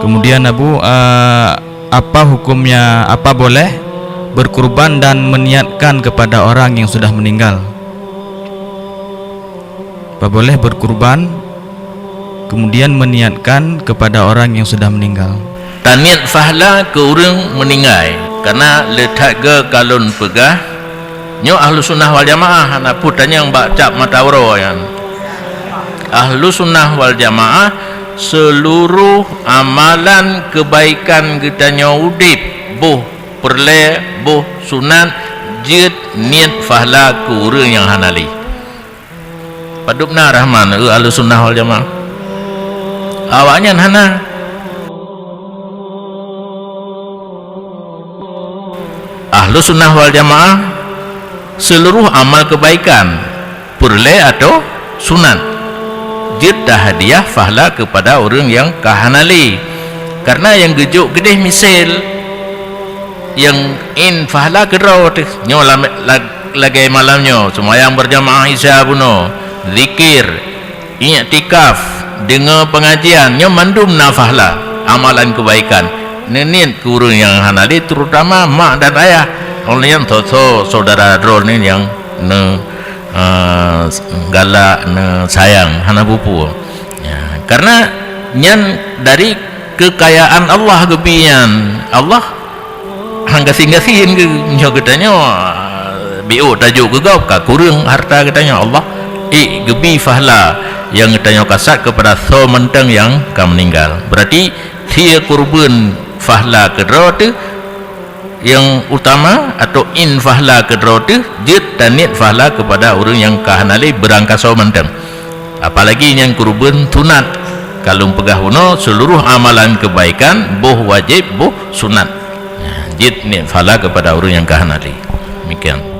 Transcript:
Kemudian Abu, apa hukumnya, apa boleh berkurban dan meniatkan kepada orang yang sudah meninggal? Apa boleh berkurban kemudian meniatkan kepada orang yang sudah meninggal? Taniat fahla ke orang meninggal karena letak ke kalon pegah nyo ahlu sunnah wal jamaah. Anak putanya yang baca matawro yang ahlu sunnah wal jamaah, seluruh amalan kebaikan kita nyudip boh perle boh sunat jid niat fahla ke orang yang hanali. Padupna rahman ahlu sunnah wal jamaah awaknya hana ahlu sunnah wal jamaah seluruh amal kebaikan perle atau sunat jid hadiah fahla kepada orang yang kahanali. Karena yang gejuk gedeh misal yang in fahla kerau nyo lagi malamnya semayang berjamaah isya buno zikir i'tikaf dengar pengajian nyo mandum na fahla amalan kebaikan nenit kurun yang hanali, terutama mak dan ayah orang yang toto saudara drone ni yang galak sayang hana bupu ya, karena nyan dari kekayaan Allah gebian Allah hanggasing-gasing ke nyo katanya bio tajuk ke gau ka kurang harta katanya Allah gebi fahla yang katanya kasat kepada so mentang yang kam meninggal. Berarti dia kurban fahla kedua tu yang utama atau in fahla kedua tu jid tanit fahla kepada orang yang kahanali berangkasa mentang. Apalagi yang kurban tunat kalau pegah uno seluruh amalan kebaikan boh wajib boh sunat jid niat fahla kepada orang yang kahanali. Demikian.